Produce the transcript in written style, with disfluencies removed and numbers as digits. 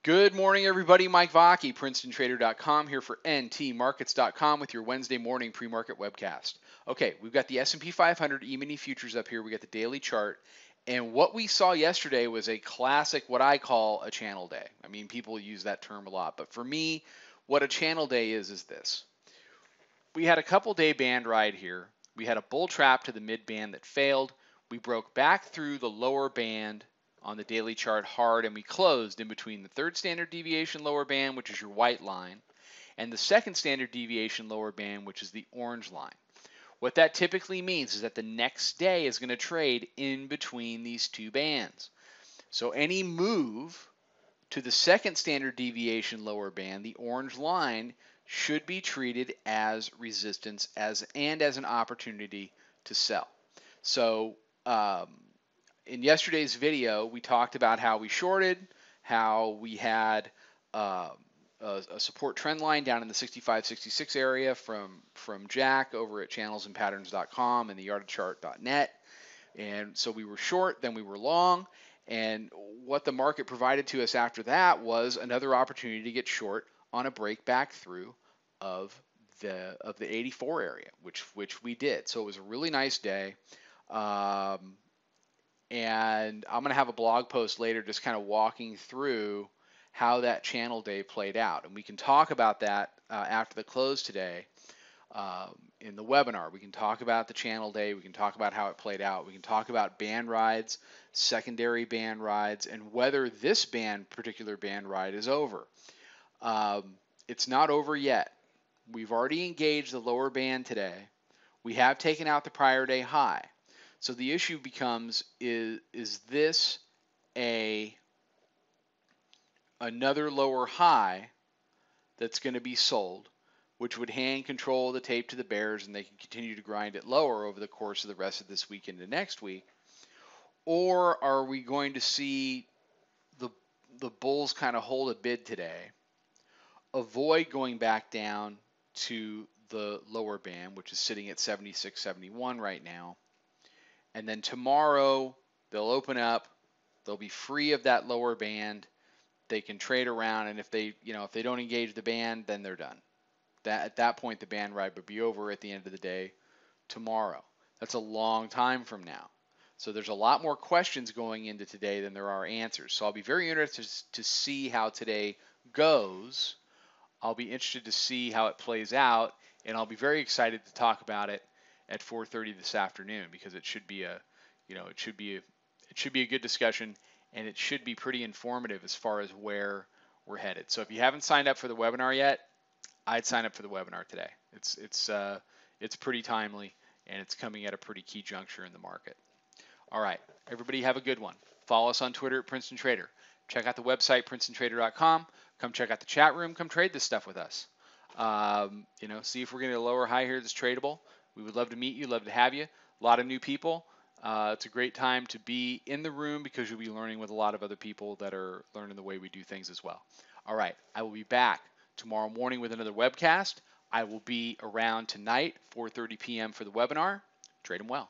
Good morning, everybody. Mike Vacchi, PrincetonTrader.com, here for NTMarkets.com with your Wednesday morning pre-market webcast. Okay, we've got the S&P 500 E-mini futures up here. We got the daily chart, and what we saw yesterday was a classic, what I call a channel day. I mean, people use that term a lot, but for me, what a channel day is this. We had a couple day band ride here. We had a bull trap to the mid band that failed. We broke back through the lower band on the daily chart hard, and we closed in between the third standard deviation lower band, which is your white line, and the second standard deviation lower band, which is the orange line. What that typically means is that the next day is going to trade in between these two bands. So any move to the second standard deviation lower band, the orange line, should be treated as resistance and as an opportunity to sell. So in yesterday's video, we talked about how we shorted, how we had a support trend line down in the 65-66 area from Jack over at channelsandpatterns.com and the yardchart.net. And so we were short, then we were long, and what the market provided to us after that was another opportunity to get short on a break back through of the 84 area, which we did. So it was a really nice day. And I'm going to have a blog post later just kind of walking through how that channel day played out. And we can talk about that after the close today in the webinar. We can talk about the channel day. We can talk about how it played out. We can talk about band rides, secondary band rides, and whether this particular band ride is over. It's not over yet. We've already engaged the lower band today. We have taken out the prior day high. So the issue becomes, is this another lower high that's going to be sold, which would hand control of the tape to the bears and they can continue to grind it lower over the course of the rest of this week into next week? Or are we going to see the bulls kind of hold a bid today, avoid going back down to the lower band, which is sitting at 76.71 right now, and then tomorrow they'll open up, they'll be free of that lower band, they can trade around, and if they don't engage the band, then they're done. At that point, the band ride would be over at the end of the day tomorrow. That's a long time from now. So there's a lot more questions going into today than there are answers. So I'll be very interested to see how today goes. I'll be interested to see how it plays out, and I'll be very excited to talk about it at 4:30 this afternoon, because it should be a good discussion, and it should be pretty informative as far as where we're headed. So if you haven't signed up for the webinar yet, I'd sign up for the webinar today. It's pretty timely, and it's coming at a pretty key juncture in the market. All right, everybody have a good one. Follow us on Twitter at Princeton Trader. Check out the website, PrincetonTrader.com. Come check out the chat room. Come trade this stuff with us. See if we're getting a lower high here that's tradable. We would love to meet you, love to have you. A lot of new people. It's a great time to be in the room because you'll be learning with a lot of other people that are learning the way we do things as well. All right, I will be back tomorrow morning with another webcast. I will be around tonight, 4:30 p.m. for the webinar. Trade them well.